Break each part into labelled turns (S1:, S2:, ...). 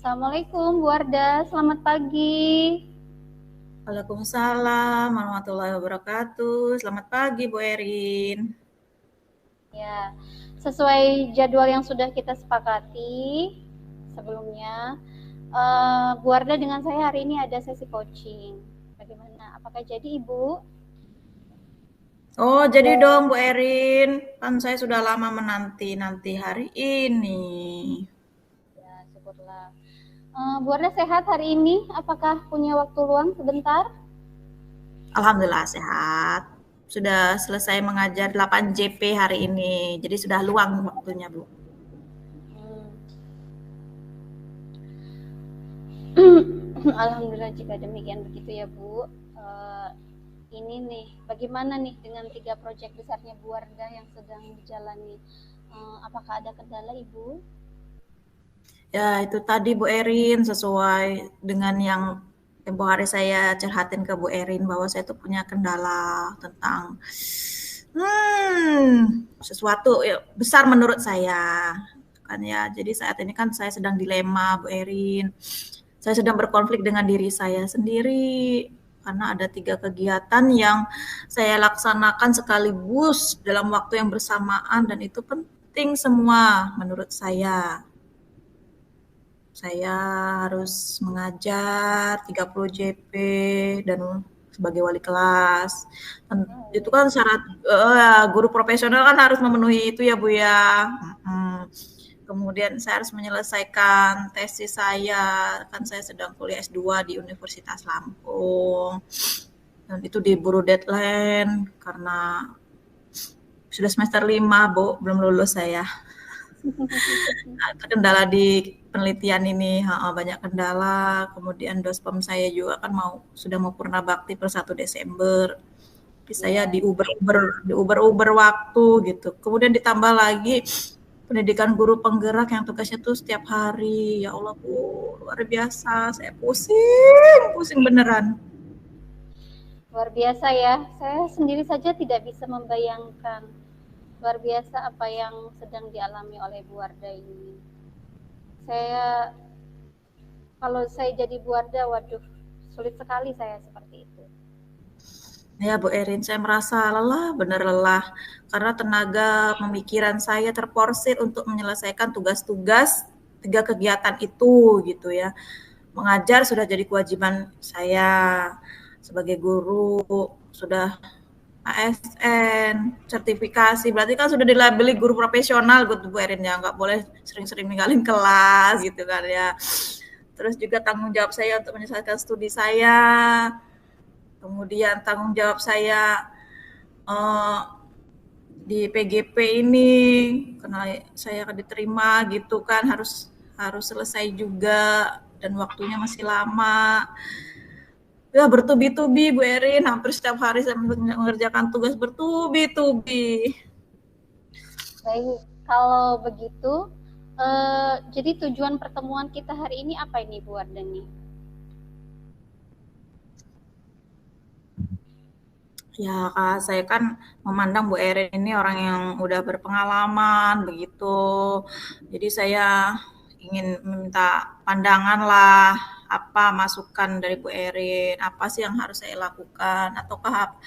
S1: Assalamualaikum Bu Wardah, selamat pagi.
S2: Waalaikumsalam warahmatullahi wabarakatuh. Selamat pagi, Bu Erin.
S1: Ya, sesuai jadwal yang sudah kita sepakati sebelumnya, Bu Wardah dengan saya hari ini ada sesi coaching. Bagaimana? Apakah jadi Ibu?
S2: Oh, jadi dong, Bu Erin. Kan saya sudah lama menanti-nanti hari ini.
S1: Ya, syukurlah. Bu Wardah sehat hari ini? Apakah punya waktu luang sebentar?
S2: Alhamdulillah sehat. Sudah selesai mengajar 8 JP hari ini. Jadi sudah luang waktunya, Bu.
S1: Alhamdulillah jika demikian begitu ya Bu. Ini nih, bagaimana nih dengan 3 proyek besarnya Bu Wardah yang sedang dijalani? Apakah ada kendala Ibu?
S2: Ya, itu tadi Bu Erin sesuai dengan yang tempo hari saya curhatin ke Bu Erin bahwa saya tuh punya kendala tentang sesuatu ya, besar menurut saya kan ya. Jadi saat ini kan saya sedang dilema, Bu Erin. Saya sedang berkonflik dengan diri saya sendiri karena ada 3 kegiatan yang saya laksanakan sekaligus dalam waktu yang bersamaan dan itu penting semua menurut saya. Saya harus mengajar 30 JP dan sebagai wali kelas. Itu kan syarat guru profesional kan harus memenuhi itu ya Bu ya. Kemudian saya harus menyelesaikan tesis saya, kan saya sedang kuliah S2 di Universitas Lampung. Dan itu diburu deadline karena sudah semester 5, Bu, belum lulus saya. Kendala di penelitian ini, banyak kendala. Kemudian dospem saya juga kan sudah mau purna bakti per 1 Desember. Tapi saya
S1: Ya,
S2: diuber waktu gitu. Kemudian ditambah lagi pendidikan guru penggerak yang tugasnya tuh setiap hari. Ya Allah Bu, luar biasa. Saya pusing beneran.
S1: luar biasa ya. Saya sendiri saja tidak bisa membayangkan luar biasa apa yang sedang dialami oleh Bu Wardah ini. Saya kalau saya jadi Bu Wardah, waduh, sulit sekali saya seperti itu.
S2: Ya Bu Erin, saya merasa lelah, benar lelah. Karena tenaga pemikiran saya terporsir untuk menyelesaikan tugas-tugas 3 kegiatan itu gitu ya. Mengajar sudah jadi kewajiban saya sebagai guru, sudah ASN, sertifikasi, berarti kan sudah dilabeli guru profesional gitu Bu Erin ya, nggak boleh sering-sering ninggalin kelas gitu kan ya. Terus juga tanggung jawab saya untuk menyelesaikan studi saya, kemudian tanggung jawab saya uh, di PGP ini karena saya akan diterima gitu kan harus harus selesai juga dan waktunya masih lama. Ya bertubi-tubi Bu Erin, hampir setiap hari saya mengerjakan tugas bertubi-tubi.
S1: Baik, kalau begitu, jadi tujuan pertemuan kita hari ini apa ini Bu Wardani?
S2: Ya Kak, saya kan memandang Bu Erin ini orang yang udah berpengalaman begitu. Jadi saya ingin meminta pandangan lah, apa masukan dari Bu Erin, apa sih yang harus saya lakukan, ataukah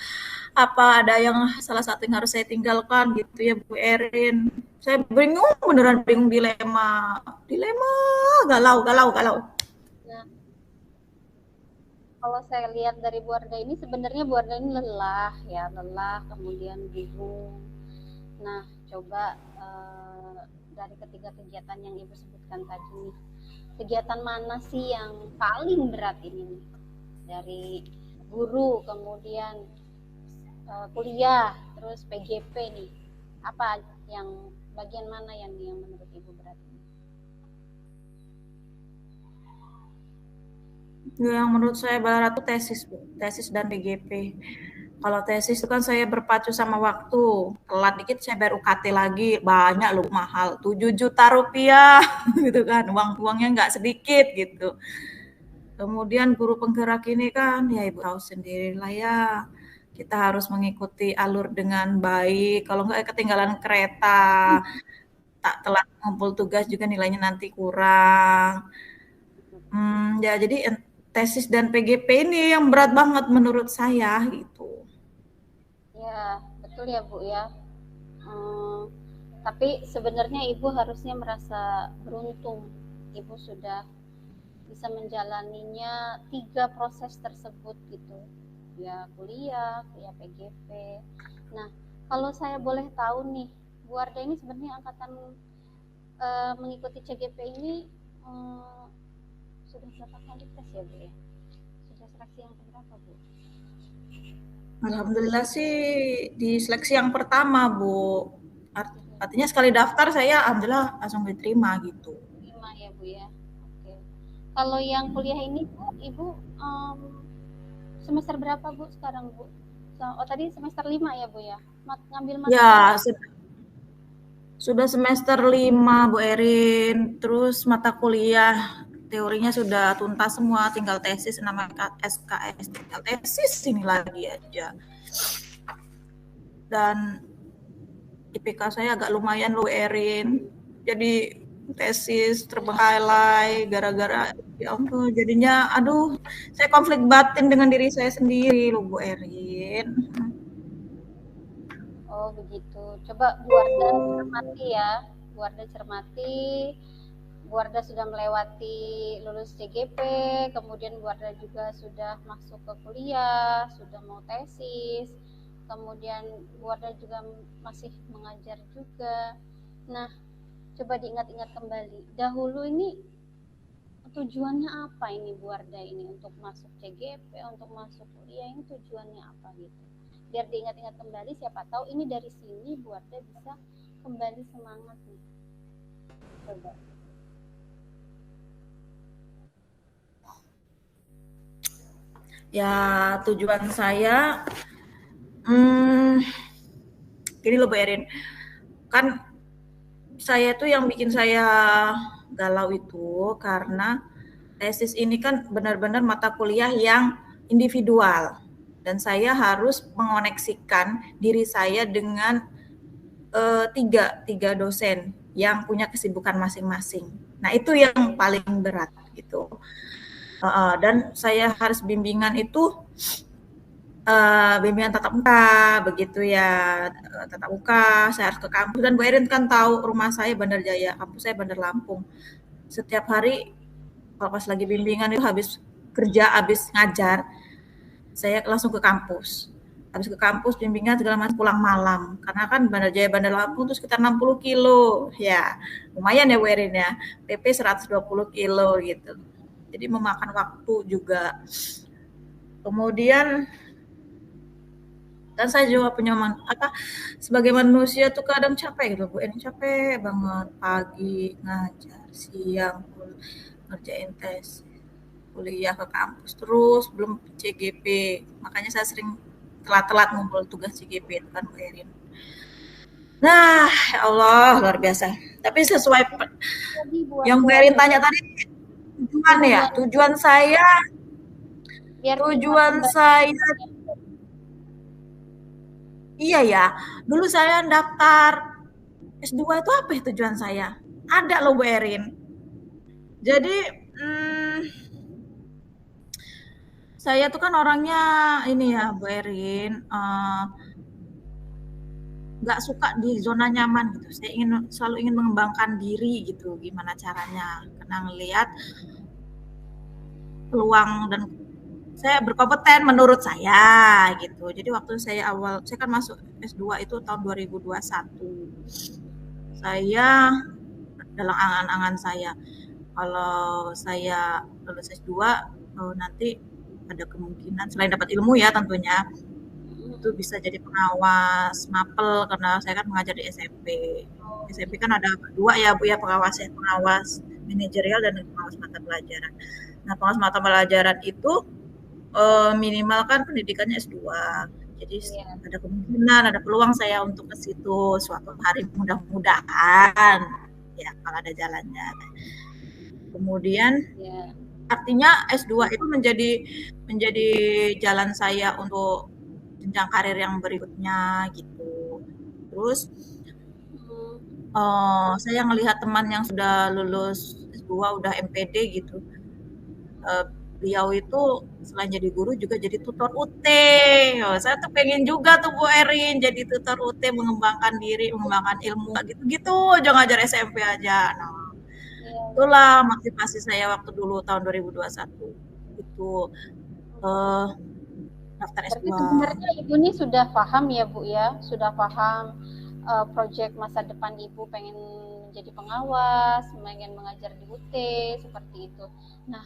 S2: apa ada yang salah satu yang harus saya tinggalkan gitu ya Bu Erin. Saya bingung, beneran bingung dilema, dilema, galau, galau, galau.
S1: Nah, kalau saya lihat dari Bu Wardah ini sebenarnya Bu Wardah ini lelah ya, lelah kemudian bingung. Nah, coba dari ketiga kegiatan yang Ibu sebutkan tadi nih, kegiatan mana sih yang paling berat ini nih? Dari guru, kemudian kuliah, terus PGP nih. Apa yang bagian mana yang menurut Ibu berat ini?
S2: Yang menurut saya berat itu tesis, Bu. Tesis dan PGP. Kalau tesis itu kan saya berpacu sama waktu. Telat dikit saya bayar UKT lagi. Banyak loh, mahal. 7 juta rupiah gitu kan. Uangnya nggak sedikit gitu. Kemudian guru penggerak ini kan, ya Ibu tahu sendiri lah ya. Kita harus mengikuti alur dengan baik. Kalau nggak ketinggalan kereta. Tak telat ngumpul tugas juga nilainya nanti kurang. Ya jadi tesis dan PGP ini yang berat banget menurut saya gitu.
S1: Ya, betul ya Bu ya. Hmm, tapi sebenarnya Ibu harusnya merasa beruntung. Ibu sudah bisa menjalaninya 3 proses tersebut gitu. Ya kuliah, ya PGP. Nah, kalau saya boleh tahu nih, Bu Arda ini sebenarnya angkatan mengikuti CGP ini eh, sudah berapa kali tes ya Bu ya? Sudah seleksi yang keberapa Bu?
S2: Alhamdulillah sih di seleksi yang pertama, Bu. Artinya sekali daftar saya alhamdulillah langsung diterima gitu.
S1: 5 ya Bu ya. Oke. Kalau yang kuliah ini Bu, Ibu semester berapa Bu sekarang Bu? Oh tadi semester 5 ya Bu ya? Ngambil mata kuliah
S2: Ya, sudah semester 5 Bu Erin. Terus mata kuliah teorinya sudah tuntas semua, tinggal tesis namanya SKS, tinggal tesis ini lagi aja. Dan IPK saya agak lumayan low Erin. Jadi tesis terbengkalai gara-gara ya ampun jadinya aduh saya konflik batin dengan diri saya sendiri loh Bu Erin.
S1: oh begitu. Coba Bu Warda cermati ya. Bu Warda cermati. Bu Warda sudah melewati lulus CGP, kemudian Bu Warda juga sudah masuk ke kuliah, sudah mau tesis, kemudian Bu Warda juga masih mengajar juga. Nah, coba diingat-ingat kembali. Dahulu ini tujuannya apa ini Bu Warda ini untuk masuk CGP, untuk masuk kuliah ini tujuannya apa gitu. Biar diingat-ingat kembali, siapa tahu ini dari sini Bu Warda bisa kembali semangat nih. Coba.
S2: Ya tujuan saya gini loh Bu Erin, kan saya tuh yang bikin saya galau itu karena tesis ini kan benar-benar mata kuliah yang individual dan saya harus mengoneksikan diri saya dengan tiga dosen yang punya kesibukan masing-masing. Nah itu yang paling berat gitu. Dan saya harus bimbingan itu bimbingan tatap muka begitu ya, tatap muka saya harus ke kampus dan Bu Erin kan tahu rumah saya Bandar Jaya, kampus saya Bandar Lampung. Setiap hari kalau pas lagi bimbingan itu habis kerja, habis ngajar, saya langsung ke kampus. Habis ke kampus bimbingan segala macam pulang malam. Karena kan Bandar Jaya Bandar Lampung itu sekitar 60 kilo. Ya, lumayan ya Bu Erin ya. PP 120 kilo gitu. Jadi memakan waktu juga. Kemudian dan saya juga punya sebagai manusia tuh kadang capek gitu Bu, capek banget pagi ngajar, siang ngerjain tes, kuliah ke kampus terus belum CGP. Makanya saya sering telat-telat ngumpul tugas CGP itu kan Bu Erin. Nah, ya Allah luar biasa. Tapi sesuai yang Bu Erin tanya tadi tujuan ya, tujuan saya iya ya, dulu saya daftar S2 itu apa ya tujuan saya? Ada loh Bu Erin. Jadi saya tuh kan orangnya ini ya Bu Erin, nggak suka di zona nyaman gitu. Saya selalu ingin mengembangkan diri gitu, gimana caranya? Karena ngelihat peluang dan saya berkompeten menurut saya gitu. Jadi waktu saya kan masuk S2 itu tahun 2021. Saya dalam angan-angan saya kalau saya lulus S2 nanti ada kemungkinan selain dapat ilmu ya tentunya itu bisa jadi pengawas mapel karena saya kan mengajar di SMP. SMP kan ada 2 ya Bu ya pengawas manajerial dan pengawas mata pelajaran. Nah pengawas mata pelajaran itu minimal kan pendidikannya S2. Jadi ada kemungkinan, ada peluang saya untuk ke situ suatu hari mudah-mudahan ya kalau ada jalannya. Kemudian artinya S2 itu menjadi jalan saya untuk jenjang karir yang berikutnya gitu. Terus saya ngelihat teman yang sudah lulus S2 udah MPD gitu. beliau itu selain jadi guru juga jadi tutor UT. Oh, saya tuh pengen juga tuh Bu Erin jadi tutor UT, mengembangkan diri, mengembangkan ilmu gitu-gitu aja ngajar SMP aja. Nah,
S1: Iya, iya.
S2: itulah motivasi saya waktu dulu tahun 2021 itu eh, daftar
S1: Berarti
S2: S2.
S1: sebenarnya Ibu ini sudah paham ya Bu ya, sudah paham proyek masa depan Ibu pengen menjadi pengawas, pengen mengajar di UT, seperti itu. Nah,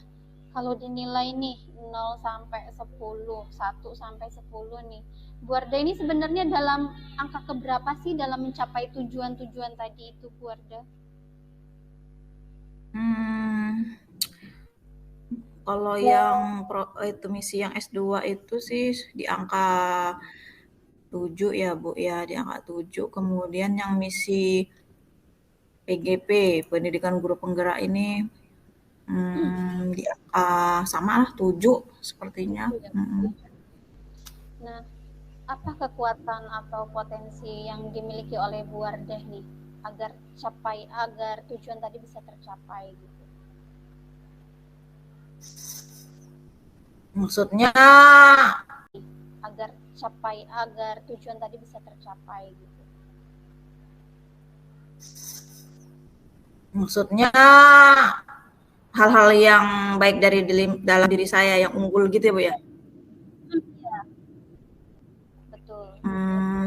S1: kalau dinilai nih 0 sampai 10, 1 sampai 10 nih, Bu Arda ini sebenarnya dalam angka keberapa sih dalam mencapai tujuan-tujuan tadi itu Bu Arda?
S2: Hmm, kalau yang
S1: Ya.
S2: itu misi yang S2 itu sih di angka 7 ya Bu ya, di angka 7. Kemudian yang misi PGP, Pendidikan Guru Penggerak ini di angka sama lah 7 sepertinya.
S1: Itu ya. Nah, apa kekuatan atau potensi yang dimiliki oleh Bu Wardah nih agar tujuan tadi bisa tercapai gitu.
S2: Maksudnya
S1: Agar tujuan tadi bisa tercapai gitu.
S2: maksudnya hal-hal yang baik dari dalam diri saya yang unggul gitu ya Bu ya.
S1: Ya, betul.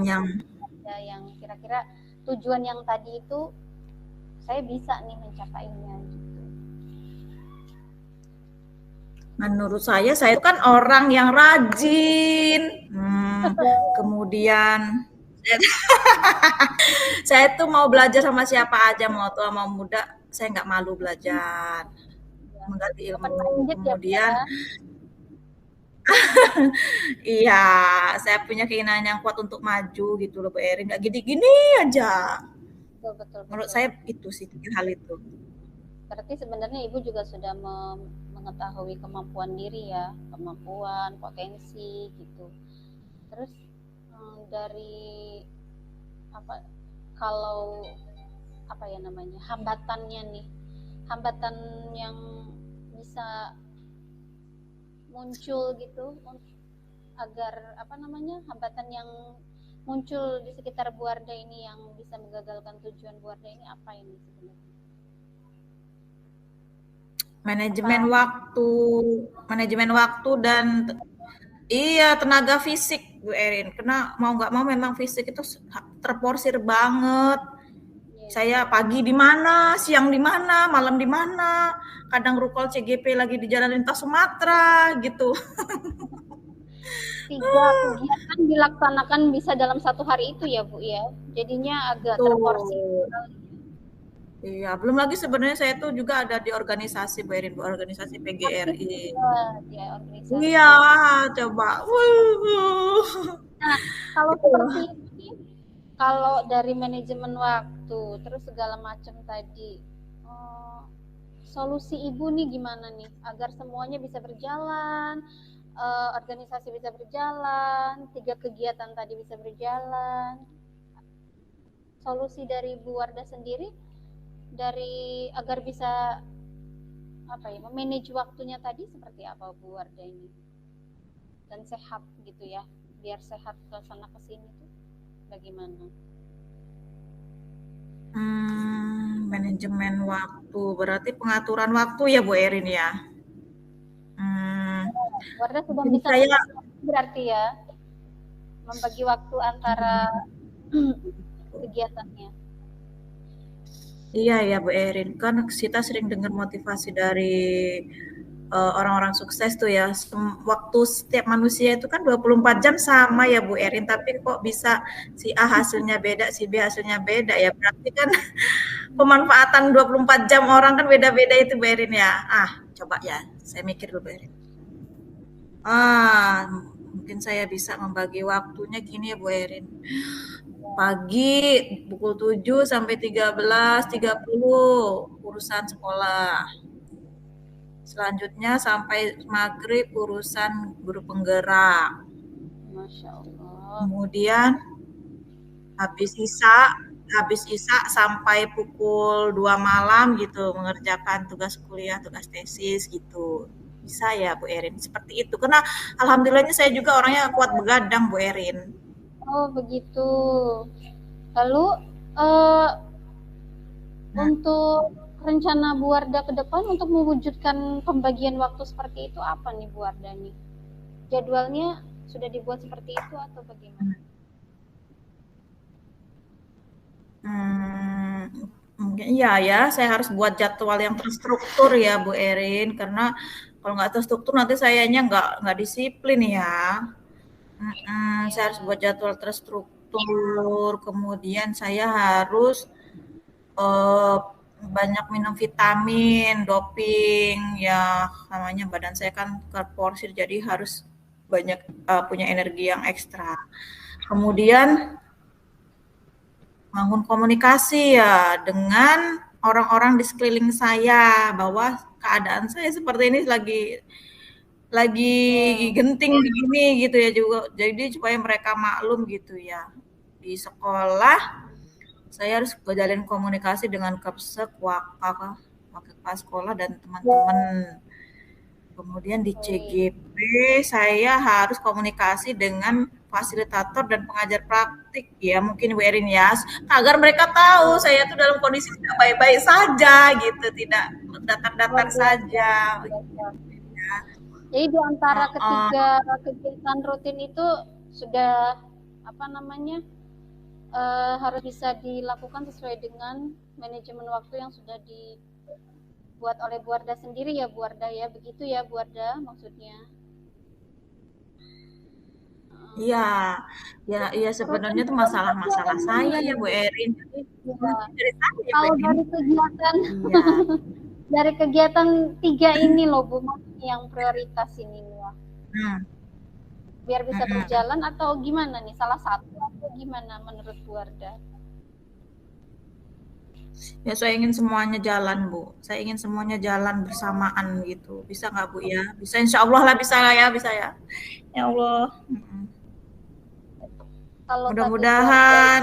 S2: Yang
S1: Ada yang kira-kira tujuan yang tadi itu saya bisa nih mencapainya gitu.
S2: menurut saya itu kan orang yang rajin. Kemudian saya tuh mau belajar sama siapa aja, mau tua mau muda, saya nggak malu belajar,
S1: Ya.
S2: menggali
S1: Open
S2: ilmu.
S1: minded ya Bu
S2: Kemudian,
S1: ya.
S2: iya, saya punya keinginan yang kuat untuk maju gitu loh, Bu Erin. Nggak gini-gini aja.
S1: Betul, betul,
S2: Menurut
S1: betul.
S2: saya itu sih, tiga hal itu.
S1: Berarti sebenarnya Ibu juga sudah mengetahui kemampuan diri ya, kemampuan, potensi gitu. Terus dari apa kalau apa ya namanya hambatannya nih, hambatan yang bisa muncul gitu agar apa namanya hambatan yang muncul di sekitar Bu Arda ini yang bisa menggagalkan tujuan Bu Arda ini apa ini sebenarnya?
S2: Manajemen
S1: Apa
S2: waktu, manajemen waktu dan iya tenaga fisik, Bu Erin. Karena mau nggak mau memang fisik itu terporsir banget.
S1: ya,
S2: Saya pagi di mana, siang di mana, malam di mana. Kadang rukol CGP lagi di Jalan Lintas Sumatera gitu.
S1: 3 kegiatan dilaksanakan bisa dalam 1 hari itu ya Bu ya. Jadinya agak terporsi.
S2: Tuh. Iya, belum lagi sebenarnya saya tuh juga ada di organisasi, Bu Erin, organisasi
S1: Aktif
S2: PGRI.
S1: juga di
S2: Iya,
S1: organisasi.
S2: coba. Wuh.
S1: Nah, kalau
S2: Itu.
S1: seperti ini, kalau dari manajemen waktu, terus segala macam tadi, eh, solusi Ibu nih gimana nih agar semuanya bisa berjalan, organisasi bisa berjalan, 3 kegiatan tadi bisa berjalan. Solusi dari Bu Warda sendiri dari agar bisa apa ya memanage waktunya tadi seperti apa Bu Warda ini dan sehat gitu ya biar sehat ke sana ke sini tuh bagaimana?
S2: Manajemen waktu, berarti pengaturan waktu ya Bu Erin ya. Hmm,
S1: Warda sudah
S2: mungkin
S1: bisa
S2: saya
S1: membagi waktu berarti ya membagi waktu antara kegiatannya.
S2: iya ya Bu Erin, kan kita sering dengar motivasi dari orang-orang sukses tuh ya. Waktu setiap manusia itu kan 24 jam sama ya Bu Erin, tapi kok bisa si A hasilnya beda, si B hasilnya beda ya. Berarti kan pemanfaatan 24 jam orang kan beda-beda itu Bu Erin ya. Coba ya, saya mikir dulu Bu Erin. Mungkin saya bisa membagi waktunya gini ya Bu Erin. Pagi pukul 7 sampai 13.30 urusan sekolah. Selanjutnya sampai maghrib urusan guru penggerak.
S1: Masya Allah.
S2: Kemudian habis isya, sampai pukul 2 malam gitu mengerjakan tugas kuliah, tugas tesis gitu. Bisa ya Bu Erin, seperti itu. Karena alhamdulillahnya saya juga orangnya kuat begadang Bu Erin.
S1: Oh, begitu. Lalu eh,
S2: Nah,
S1: untuk rencana Bu Warda ke depan untuk mewujudkan pembagian waktu seperti itu apa nih Bu Warda nih? Jadwalnya sudah dibuat seperti itu atau bagaimana?
S2: mungkin iya ya, saya harus buat jadwal yang terstruktur ya Bu Erin, karena kalau nggak terstruktur nanti sayanya nggak disiplin ya. Saya harus
S1: Ya,
S2: buat jadwal terstruktur, kemudian saya harus eh, banyak minum vitamin, doping, ya namanya badan saya kan terporsir jadi harus banyak punya energi yang ekstra. Kemudian bangun komunikasi ya dengan orang-orang di sekeliling saya bahwa keadaan saya seperti ini lagi
S1: ya.
S2: genting begini gitu ya juga. Jadi supaya mereka maklum gitu ya. Di sekolah saya harus menjalin komunikasi dengan Kapsek, Wakak, wakil kepala sekolah dan teman-teman. Kemudian di
S1: Baik.
S2: CGP saya harus komunikasi dengan fasilitator dan pengajar praktik ya mungkin Bu Erin ya agar mereka tahu saya itu dalam kondisi tidak baik-baik saja gitu tidak
S1: Luar
S2: datar-datar
S1: biasa,
S2: saja
S1: luar biasa.
S2: ya.
S1: Jadi di antara
S2: Uh,
S1: ketiga kegiatan rutin itu sudah apa namanya harus bisa dilakukan sesuai dengan manajemen waktu yang sudah dibuat oleh Bu Warda sendiri ya Bu Warda ya, begitu ya Bu Warda maksudnya.
S2: iya, ya, iya
S1: Terus
S2: sebenarnya itu
S1: untuk
S2: masalah-masalah
S1: kegiatannya
S2: saya ya
S1: gimana
S2: Bu
S1: nih?
S2: Erin. Jadi
S1: Ya,
S2: mungkin dari saya ya Bu
S1: kalau
S2: Erin.
S1: dari kegiatan
S2: Iya.
S1: dari kegiatan tiga ini loh Bu, yang prioritas ini ya.
S2: Hmm,
S1: Biar bisa
S2: hmm.
S1: berjalan atau gimana nih? Salah satu atau gimana menurut Bu Warda?
S2: Ya saya ingin semuanya jalan Bu. Saya ingin semuanya jalan bersamaan gitu. Bisa nggak Bu ya? Bisa Insya Allah lah bisa lah ya, bisa ya. Ya Allah.
S1: Kalau tadi Bu Warda
S2: Mudah-mudahan.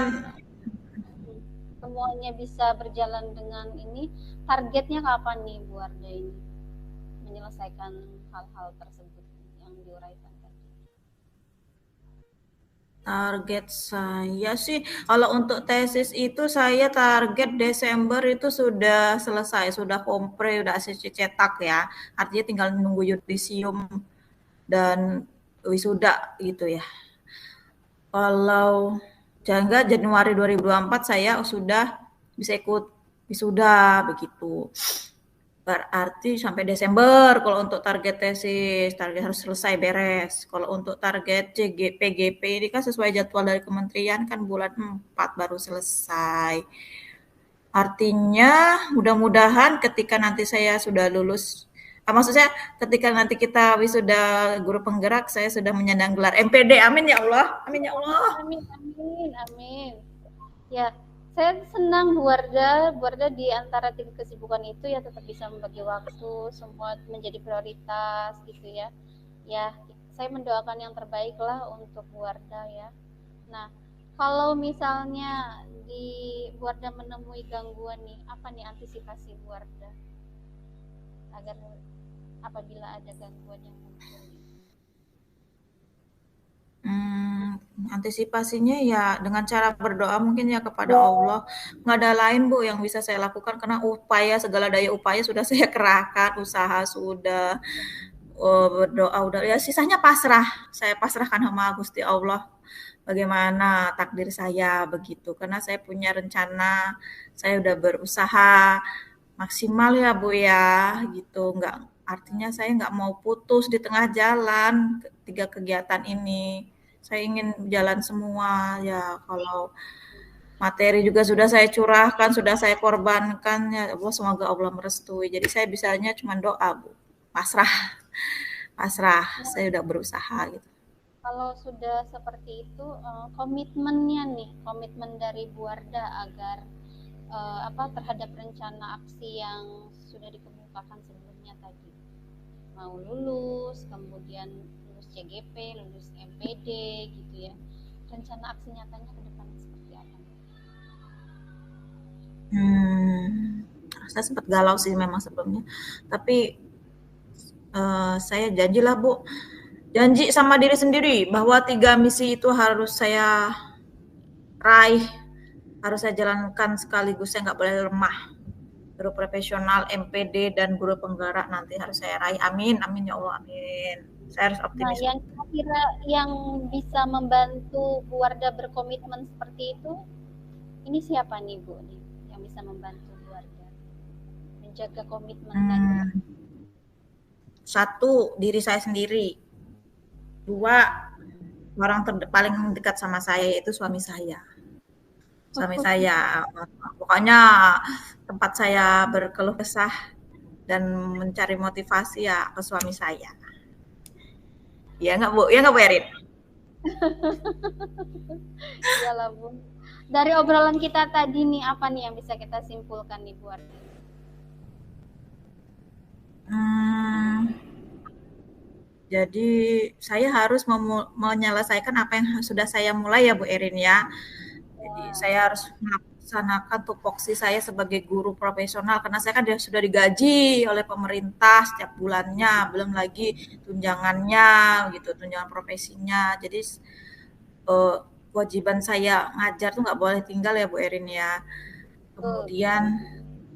S1: semuanya bisa berjalan dengan ini, targetnya kapan nih Bu Warda ini menyelesaikan hal-hal tersebut yang diuraikan tadi?
S2: Target saya sih, kalau untuk tesis itu saya target Desember itu sudah selesai, sudah kompre, udah ACC cetak ya. Artinya tinggal nunggu yudisium dan wisuda gitu ya. Kalau jangka Januari 2024 saya sudah bisa ikut wisuda begitu. Berarti sampai Desember kalau untuk target tesis, target harus selesai beres. Kalau untuk target PGP ini kan sesuai jadwal dari kementerian kan bulan 4 baru selesai. Artinya mudah-mudahan ketika nanti saya sudah lulus, maksudnya ketika nanti kita wisuda guru penggerak, saya sudah menyandang gelar MPD. Amin ya Allah. Amin ya Allah.
S1: Amin, amin, amin. Ya, saya senang Bu Warda di antara tiga kesibukan itu ya tetap bisa membagi waktu, semua menjadi prioritas gitu ya. Ya, saya mendoakan yang terbaik lah untuk Bu Warda ya. Nah, kalau misalnya di Bu Warda menemui gangguan nih, apa nih antisipasi Bu Warda agar apabila ada gangguan yang muncul?
S2: Antisipasinya ya dengan cara berdoa mungkin ya kepada Allah. Nggak ada lain Bu yang bisa saya lakukan karena upaya segala daya upaya sudah saya kerahkan, usaha sudah, berdoa udah ya sisanya pasrah. Saya pasrahkan sama Gusti Allah bagaimana takdir saya begitu. Karena saya punya rencana, saya udah berusaha maksimal ya Bu ya gitu. Nggak artinya saya nggak mau putus di tengah jalan tiga kegiatan ini. Saya ingin jalan semua ya kalau materi juga sudah saya curahkan, sudah saya korbankan ya Allah semoga Allah merestui. Jadi saya bisanya cuma doa Bu. Pasrah, pasrah. Saya udah berusaha gitu.
S1: Kalau sudah seperti itu, komitmennya nih, komitmen dari Bu Warda agar apa terhadap rencana aksi yang sudah dikemukakan sebelumnya tadi, mau lulus, kemudian lulus CGP, lulus MPD gitu ya. Rencana aksi nyatanya ke depannya seperti apa?
S2: Hmm, saya sempat galau sih memang sebelumnya. Tapi saya janjilah Bu, janji sama diri sendiri bahwa 3 misi itu harus saya raih, harus saya jalankan sekaligus, saya nggak boleh lemah. Guru profesional, MPD, dan guru penggerak nanti harus saya raih. Amin, amin ya Allah, amin. Saya harus
S1: Nah,
S2: optimis.
S1: yang kira-kira yang bisa membantu Bu Wardah berkomitmen seperti itu, ini siapa nih Bu nih yang bisa membantu Bu Wardah menjaga komitmen tadi?
S2: Satu, diri saya sendiri. Dua, orang paling dekat sama saya yaitu suami saya. Suami saya, pokoknya tempat saya berkeluh kesah dan mencari motivasi ya ke suami saya. Ya nggak Bu? Ya nggak Bu Erin?
S1: Iyalah Bu. Dari obrolan kita tadi nih, apa nih yang bisa kita simpulkan nih Bu Wardah?
S2: Jadi saya harus menyelesaikan apa yang sudah saya mulai ya Bu Erin ya. Jadi saya harus melaksanakan tupoksi saya sebagai guru profesional karena saya kan sudah digaji oleh pemerintah setiap bulannya, belum lagi tunjangannya gitu, tunjangan profesinya. Jadi kewajiban saya ngajar tuh nggak boleh tinggal ya Bu Erin ya. Kemudian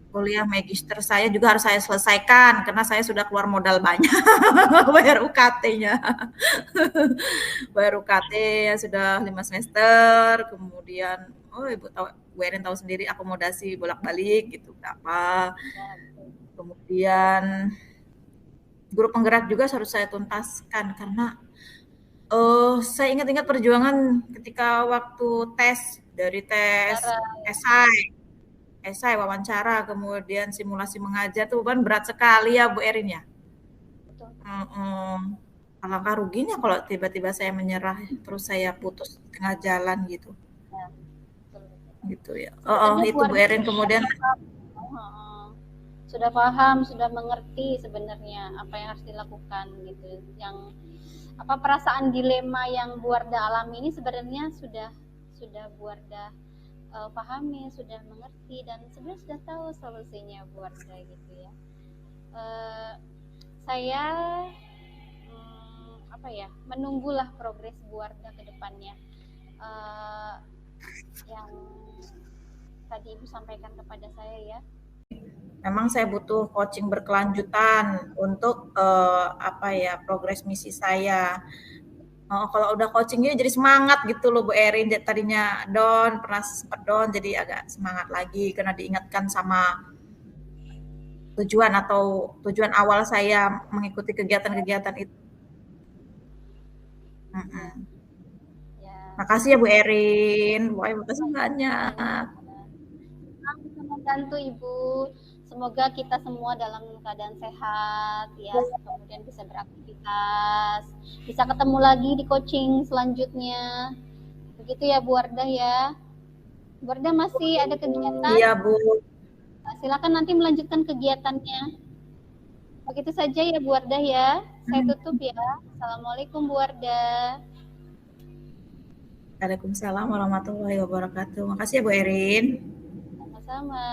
S2: kuliah magister saya juga harus saya selesaikan karena saya sudah keluar modal banyak bayar UKT-nya. Bayar UKT ya sudah 5 semester, kemudian Ibu tahu, Bu Erin tahu sendiri akomodasi bolak-balik gitu berapa. Kemudian guru penggerak juga harus saya tuntaskan karena saya ingat-ingat perjuangan ketika waktu tes dari tes esai, wawancara, kemudian simulasi mengajar tuh kan berat sekali ya Bu Erin ya. Alangkah ruginya kalau tiba-tiba saya menyerah terus saya putus tengah jalan gitu. Gitu ya. Itu Bu Erin kemudian
S1: sudah paham, sudah mengerti sebenarnya apa yang harus dilakukan gitu. Yang apa perasaan dilema yang Bu Wardah alami ini sebenarnya sudah Bu Wardah pahami, sudah mengerti dan sebenarnya sudah tahu solusinya Bu Wardah gitu ya. Saya menunggulah progres Bu Wardah ke depannya. Yang tadi Ibu sampaikan kepada saya ya.
S2: Memang saya butuh coaching berkelanjutan untuk progres misi saya. Kalau udah coachingnya jadi semangat gitu loh Bu Erin, tadinya down, pernah sempat down jadi agak semangat lagi karena diingatkan sama tujuan awal saya mengikuti kegiatan-kegiatan itu. Makasih ya Bu Erin, makasih banyak.
S1: Bisa membantu Ibu. Semoga kita semua dalam keadaan sehat ya, kemudian bisa beraktivitas, bisa ketemu lagi di coaching selanjutnya. Begitu ya Bu Wardah ya. Bu Wardah masih ada kegiatan?
S2: Iya Bu.
S1: Silakan nanti melanjutkan kegiatannya. Begitu saja ya Bu Wardah ya. Saya tutup ya. Assalamualaikum Bu Wardah.
S2: Waalaikumsalam warahmatullahi wabarakatuh. Makasih ya Bu Erin.
S1: Sama-sama.